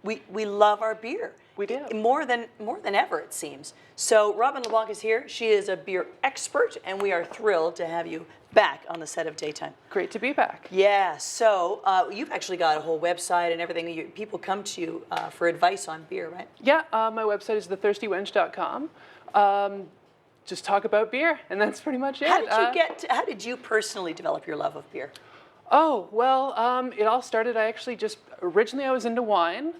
We love our beer. We do. More than ever, it seems. So Robin LeBlanc is here. She is a beer expert, and we are thrilled to have you back on the set of Daytime. Great to be back. Yeah, so you've actually got a whole website and everything. People come to you for advice on beer, right? Yeah, my website is thethirstywench.com. Just talk about beer, and that's pretty much it. How did you personally develop your love of beer? Oh, well, it all started, originally I was into wine,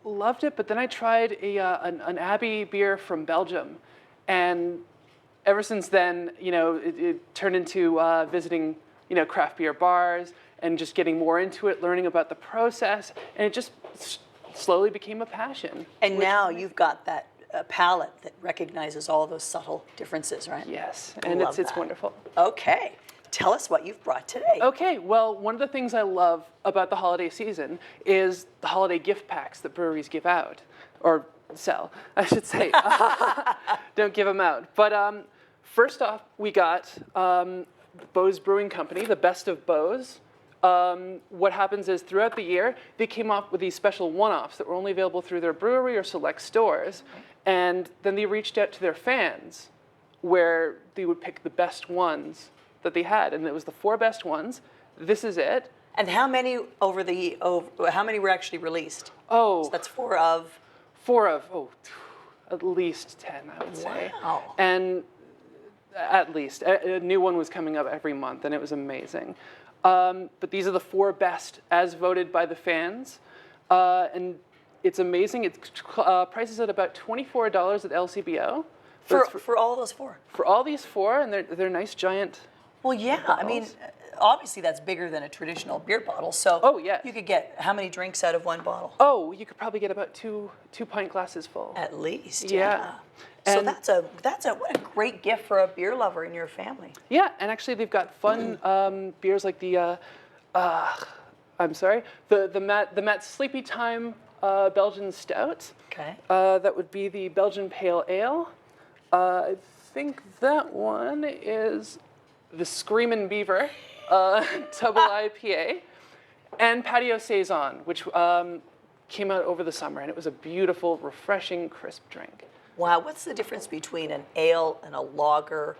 loved it, but then I tried an Abbey beer from Belgium, and ever since then, it turned into visiting, craft beer bars and just getting more into it, learning about the process, and it just slowly became a passion. And now you've got that palate that recognizes all those subtle differences, right? Yes, and it's wonderful. Okay. Tell us what you've brought today. Okay, well, one of the things I love about the holiday season is the holiday gift packs that breweries give out, or sell, I should say. Don't give them out. But first off, we got Bose Brewing Company, the Best of Bose. What happens is throughout the year, they came up with these special one-offs that were only available through their brewery or select stores. And then they reached out to their fans where they would pick the best ones that they had, and it was the 4 best ones. This is it. And how many how many were actually released? Oh, so that's 4 of at least 10, I would say. Wow. And at least a new one was coming up every month, and it was amazing. But these are the 4 best as voted by the fans, and it's amazing. It prices at about $24 at LCBO. For all those 4. For all these 4, and they're nice giant. Well, yeah. I mean, obviously that's bigger than a traditional beer bottle. So oh, yes. You could get how many drinks out of one bottle? Oh, you could probably get about two pint glasses full. At least, yeah. So that's what a great gift for a beer lover in your family. Yeah, and actually they've got fun beers like the Matt Sleepy Time Belgian Stout. Okay. That would be the Belgian Pale Ale. I think that one is the Screamin' Beaver Double IPA, and Patio Saison, which came out over the summer, and it was a beautiful, refreshing, crisp drink. Wow, what's the difference between an ale and a lager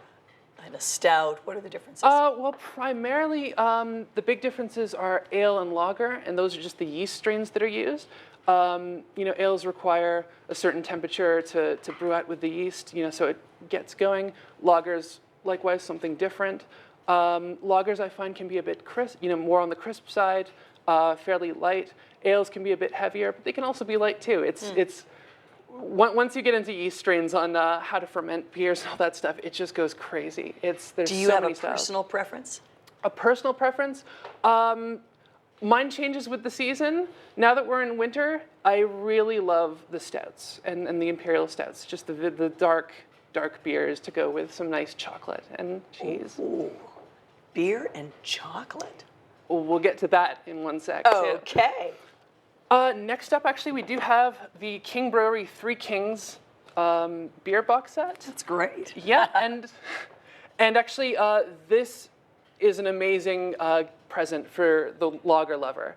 and a stout? What are the differences? Well, primarily, the big differences are ale and lager, and those are just the yeast strains that are used. Ales require a certain temperature to brew out with the yeast, so it gets going. Lagers, likewise, something different. Lagers, I find, can be a bit crisp, more on the crisp side, fairly light. Ales can be a bit heavier, but they can also be light too. It's once you get into yeast strains on how to ferment beers and all that stuff, it just goes crazy. Do you have a personal preference? A personal preference? Mine changes with the season. Now that we're in winter, I really love the stouts and the imperial stouts, just the dark beers to go with some nice chocolate and cheese. Ooh. Beer and chocolate. We'll get to that in one sec. Okay. Next up, actually, we do have the King Brewery Three Kings beer box set. That's great. Yeah, and actually, this is an amazing present for the lager lover.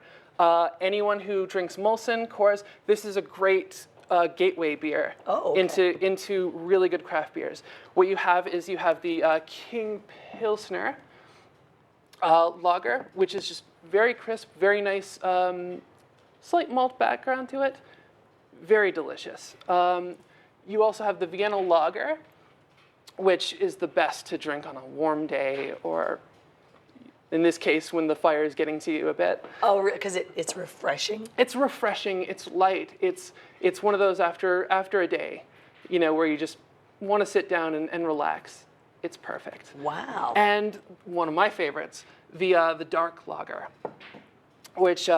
Anyone who drinks Molson, Coors, this is a great gateway beer into really good craft beers. What you have is the King Pilsner lager, which is just very crisp, very nice, slight malt background to it, very delicious. You also have the Vienna Lager, which is the best to drink on a warm day, or in this case, when the fire is getting to you a bit. Oh, because it's refreshing? It's refreshing, it's light, it's one of those after a day, where you just want to sit down and relax. It's perfect. Wow. And one of my favorites, the dark lager, which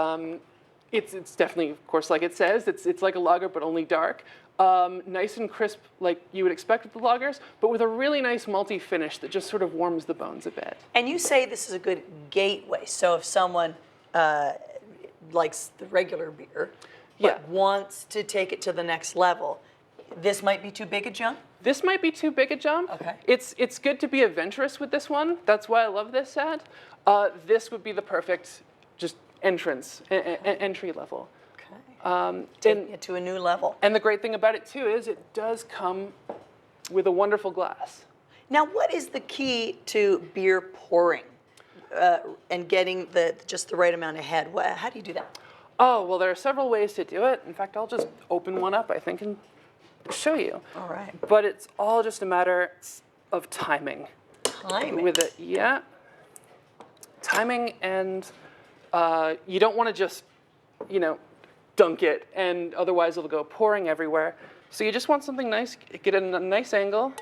it's definitely, of course, like it says, it's like a lager, but only dark. Nice and crisp, like you would expect with the lagers, but with a really nice malty finish that just sort of warms the bones a bit. And you say this is a good gateway. So if someone likes the regular beer, but wants to take it to the next level, this might be too big a jump? This might be too big a jump. Okay. It's good to be adventurous with this one. That's why I love this set. This would be the perfect just entrance, entry level. Okay. Taking it to a new level. And the great thing about it too is it does come with a wonderful glass. Now, what is the key to beer pouring and getting just the right amount of head? How do you do that? Oh, well, there are several ways to do it. In fact, I'll just open one up, I think, and show you. All right. But it's all just a matter of timing. Timing? With it, yeah. Timing, and you don't want to just, dunk it, and otherwise it'll go pouring everywhere. So you just want something nice, get it in a nice angle,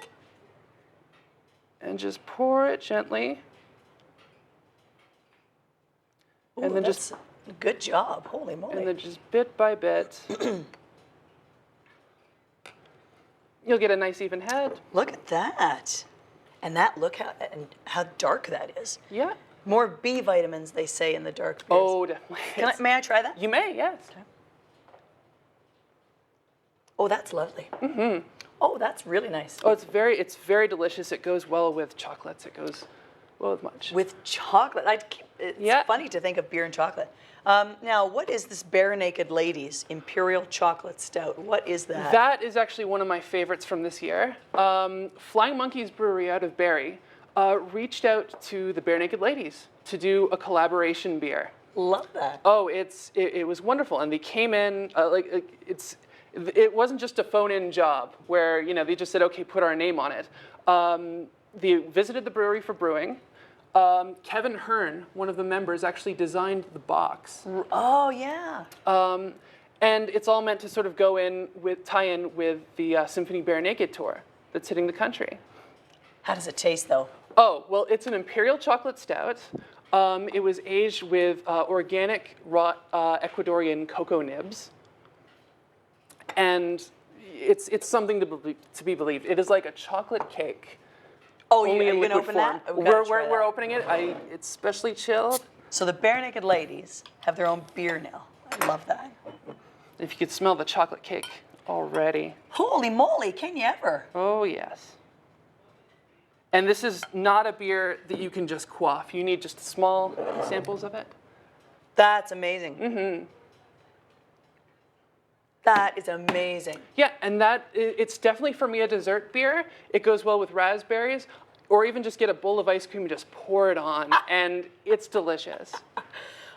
and just pour it gently. Ooh, and then that's good job. Holy moly. And then just bit by bit, you'll get a nice even head. Look at that. And look how dark that is. Yeah. More B vitamins, they say, in the dark beers. Oh, definitely. May I try that? You may, yes. Okay. Oh, that's lovely. Mm-hmm. Oh, that's really nice. Oh, it's very delicious. It goes well with chocolates. It goes well with much. With chocolate. It's funny to think of beer and chocolate. Now, what is this Bare Naked Ladies Imperial Chocolate Stout? What is that? That is actually one of my favorites from this year. Flying Monkeys Brewery out of Barrie reached out to the Bare Naked Ladies to do a collaboration beer. Love that. Oh, it was wonderful, and they came in it wasn't just a phone-in job where they just said, okay, put our name on it. They visited the brewery for brewing. Kevin Hearn, one of the members, actually designed the box. Oh, yeah. And it's all meant to sort of tie in with the Symphony Bare Naked tour that's hitting the country. How does it taste, though? Oh, well, it's an imperial chocolate stout. It was aged with organic raw Ecuadorian cocoa nibs. And it's something to be believed. It is like a chocolate cake. Oh, only you're in going to liquid open form. that? We're opening it. It's specially chilled. So the Bare Naked Ladies have their own beer now. I love that. If you could smell the chocolate cake already. Holy moly, can you ever? Oh, yes. And this is not a beer that you can just quaff. You need just small samples of it. That's amazing. Mm-hmm. That is amazing. Yeah, and it's definitely, for me, a dessert beer. It goes well with raspberries, or even just get a bowl of ice cream and just pour it on, and it's delicious.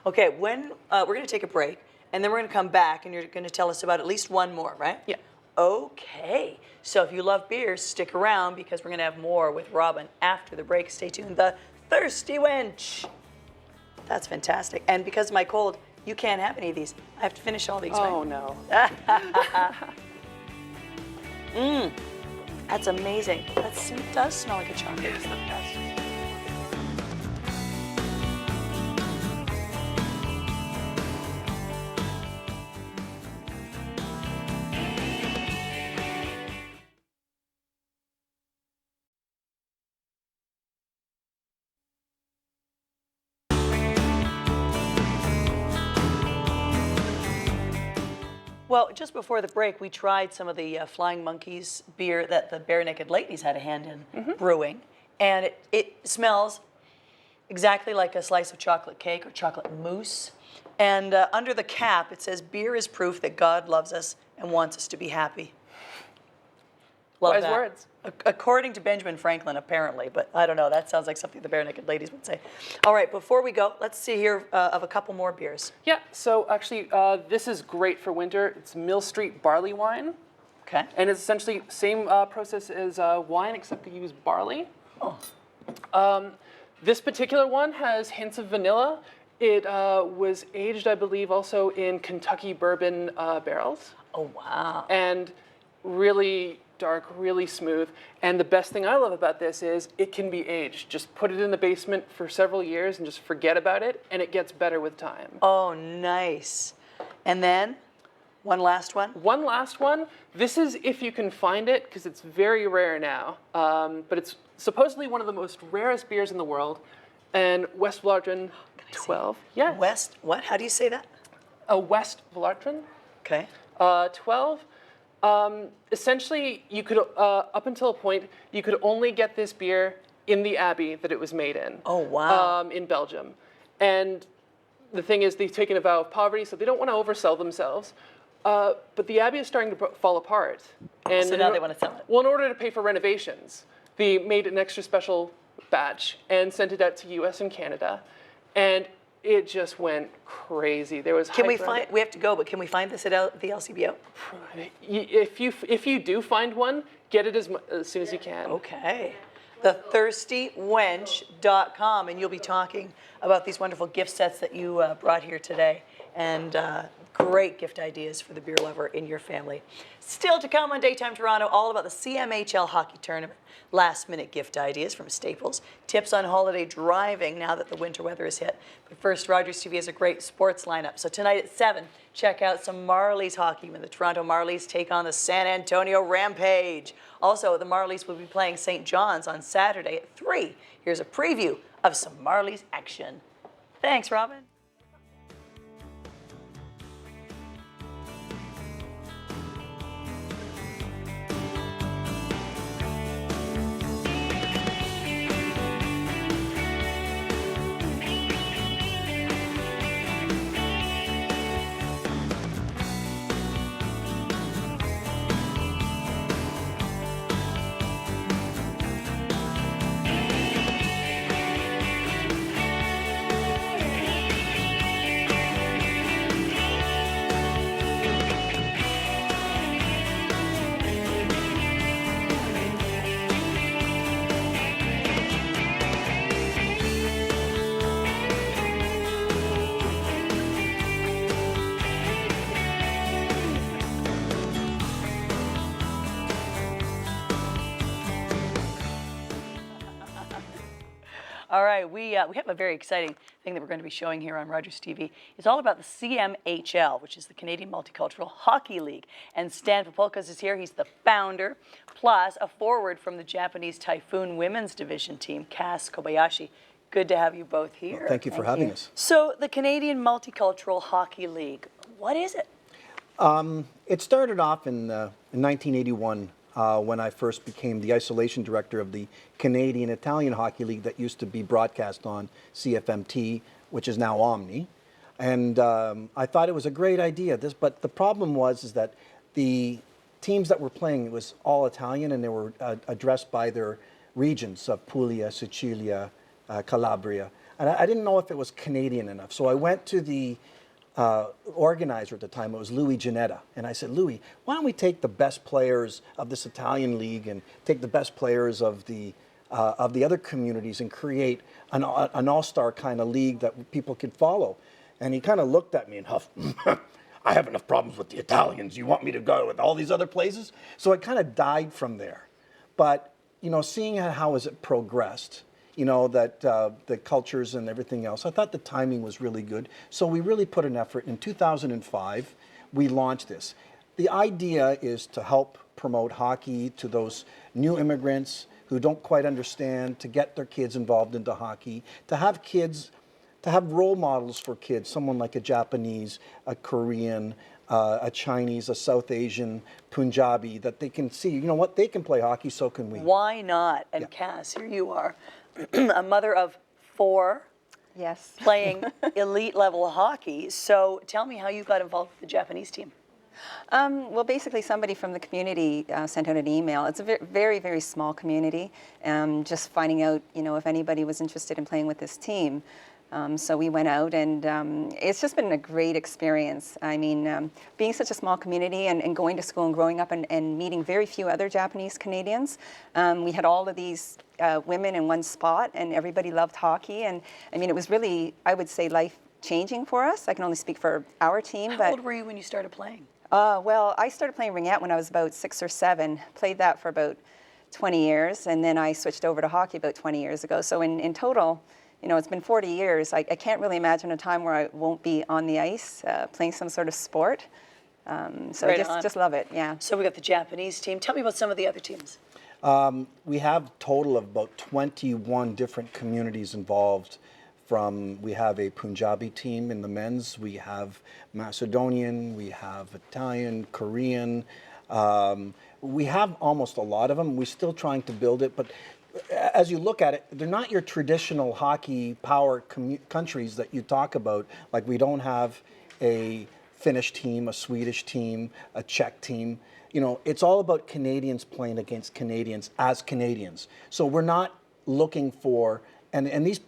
Okay, we're going to take a break, and then we're going to come back, and you're going to tell us about at least one more, right? Yeah. Okay, so if you love beers, stick around, because we're going to have more with Robin after the break. Stay tuned. The Thirsty Wench. That's fantastic. And because of my cold, you can't have any of these. I have to finish all these, right? Oh, no. That's amazing. That does smell like a chocolate. It's the best. Well, just before the break, we tried some of the Flying Monkeys beer that the Bare Naked Ladies had a hand in brewing, and it smells exactly like a slice of chocolate cake or chocolate mousse. And under the cap, it says, "Beer is proof that God loves us and wants us to be happy." Love Wise that. words. According to Benjamin Franklin, apparently, but I don't know. That sounds like something the Bare Naked Ladies would say. All right, before we go, let's see here of a couple more beers. Yeah, so actually, this is great for winter. It's Mill Street barley wine. Okay. And it's essentially same process as wine, except you use barley. Oh. This particular one has hints of vanilla. It was aged, I believe, also in Kentucky bourbon barrels. Oh, wow. And really dark, really smooth. And the best thing I love about this is it can be aged. Just put it in the basement for several years and just forget about it, and it gets better with time. Oh, nice. And then, one last one? One last one. This is if you can find it, because it's very rare now. But it's supposedly one of the most rarest beers in the world. And West Vlartren 12. Yeah. West, what? How do you say that? West Vlartren Okay. 12. Essentially, you could, up until a point, you could only get this beer in the abbey that it was made in. Oh, wow. In Belgium. And the thing is, they've taken a vow of poverty, so they don't want to oversell themselves. But the Abbey is starting to fall apart. And So now they want to sell it. Well, in order to pay for renovations, they made an extra special batch and sent it out to U.S. and Canada, and it just went crazy. There was Can we find? We have to go, but can we find this at the LCBO? If you do find one, get it as soon as you can. Okay. TheThirstyWench.com, and you'll be talking about these wonderful gift sets that you brought here today, and great gift ideas for the beer lover in your family. Still to come on Daytime Toronto, all about the CMHL hockey tournament, last-minute gift ideas from Staples, tips on holiday driving now that the winter weather has hit. But first, Rogers TV has a great sports lineup. So tonight at 7, check out some Marlies hockey when the Toronto Marlies take on the San Antonio Rampage. Also, the Marlies will be playing St. John's on Saturday at 3. Here's a preview of some Marlies action. Thanks, Robin. All right, we have a very exciting thing that we're going to be showing here on Rogers TV. It's all about the CMHL, which is the Canadian Multicultural Hockey League. And Stan Popolkas is here. He's the founder, plus a forward from the Japanese Typhoon women's division team, Cass Kobayashi. Good to have you both here. Well, thank you for having us. So the Canadian Multicultural Hockey League, what is it? It started off in 1981 when I first became the isolation director of the Canadian Italian Hockey League that used to be broadcast on CFMT, which is now Omni. And I thought it was a great idea. But the problem is that the teams that were playing, it was all Italian, and they were addressed by their regions of Puglia, Sicilia, Calabria. And I didn't know if it was Canadian enough. So I went to the organizer at the time. It was Louis Ginetta. And I said, Louis, why don't we take the best players of this Italian league and take the best players of the other communities and create an all-star kind of league that people could follow? And he kind of looked at me and huffed, I have enough problems with the Italians. You want me to go with all these other places? So it kind of died from there. But, you know, seeing how has it progressed, you know, that the cultures and everything else, I thought the timing was really good. So we really put an effort. In 2005, we launched this. The idea is to help promote hockey to those new immigrants who don't quite understand, to get their kids involved into hockey, to have kids, to have role models for kids, someone like a Japanese, a Korean, a Chinese, a South Asian, Punjabi, that they can see, you know what, they can play hockey, so can we. Why not? And Cass, here you are, a mother of 4. Yes. Playing elite level hockey. So tell me how you got involved with the Japanese team. Well, basically, somebody from the community sent out an email. It's a very, very small community. Just finding out, you know, if anybody was interested in playing with this team. So we went out, and it's just been a great experience. I mean, being such a small community and going to school and growing up and meeting very few other Japanese Canadians. We had all of these women in one spot, and everybody loved hockey. And I mean, it was really, I would say, life-changing for us. I can only speak for our team. How old were you when you started playing? Well, I started playing ringette when I was about 6 or 7. Played that for about 20 years, and then I switched over to hockey about 20 years ago. So in total, you know, it's been 40 years. I can't really imagine a time where I won't be on the ice playing some sort of sport. So Right just love it, yeah. So we got the Japanese team. Tell me about some of the other teams. We have a total of about 21 different communities involved. We have a Punjabi team in the men's, we have Macedonian, we have Italian, Korean. We have almost a lot of them. We're still trying to build it, but as you look at it, they're not your traditional hockey power countries that you talk about. Like, we don't have a Finnish team, a Swedish team, a Czech team. You know, it's all about Canadians playing against Canadians as Canadians. So we're not looking for, and these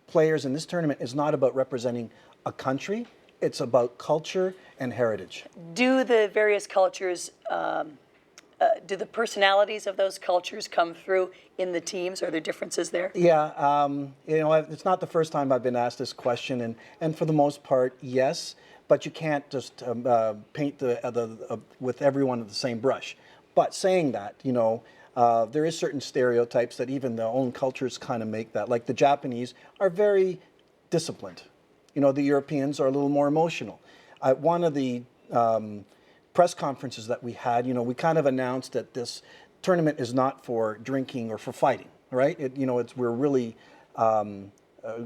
players in this tournament is not about representing a country, it's about culture and heritage. Do the various cultures, do the personalities of those cultures come through in the teams? Are there differences there? Yeah, you know, it's not the first time I've been asked this question, and for the most part, yes, but you can't just paint with everyone with the same brush. But saying that, you know, there is certain stereotypes that even their own cultures kind of make that. Like the Japanese are very disciplined. You know, the Europeans are a little more emotional. At one of the press conferences that we had, you know, we kind of announced that this tournament is not for drinking or for fighting, right? You know, we're really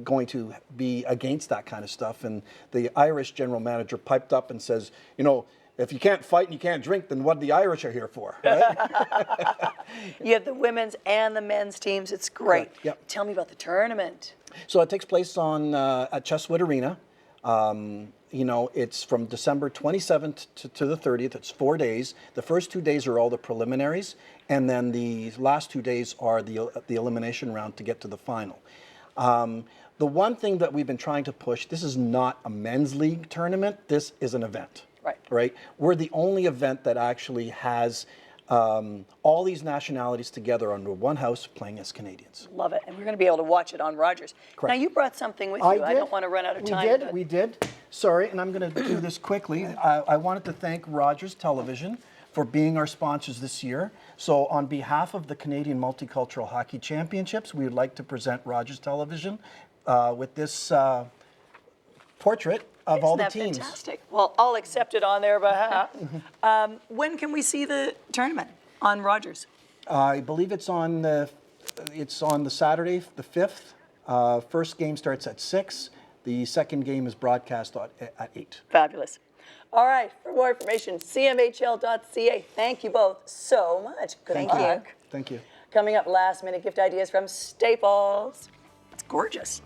going to be against that kind of stuff. And the Irish general manager piped up and says, you know, if you can't fight and you can't drink, then what the Irish are here for, right? You have the women's and the men's teams. It's great. Correct. Yep. Tell me about the tournament. So it takes place at Chesswood Arena. You know, it's from December 27th to the 30th. It's 4 days. The first 2 days are all the preliminaries, and then the last 2 days are the elimination round to get to the final. The one thing that we've been trying to push, this is not a men's league tournament. This is an event. Right. Right? We're the only event that actually has all these nationalities together under one house playing as Canadians. Love it. And we're going to be able to watch it on Rogers. Correct. Now, you brought something with you. I don't want to run out of time. We did. Sorry, and I'm going to do this quickly. I wanted to thank Rogers Television for being our sponsors this year. So on behalf of the Canadian Multicultural Hockey Championships, we would like to present Rogers Television with this portrait of all the teams. Isn't that fantastic? Well, I'll accept it on their behalf. When can we see the tournament on Rogers? I believe it's on the Saturday, the 5th. First game starts at 6. The second game is broadcast at 8. Fabulous. All right, for more information, cmhl.ca. Thank you both so much. Good Thank luck. you. Thank you. Coming up, last minute gift ideas from Staples. It's gorgeous.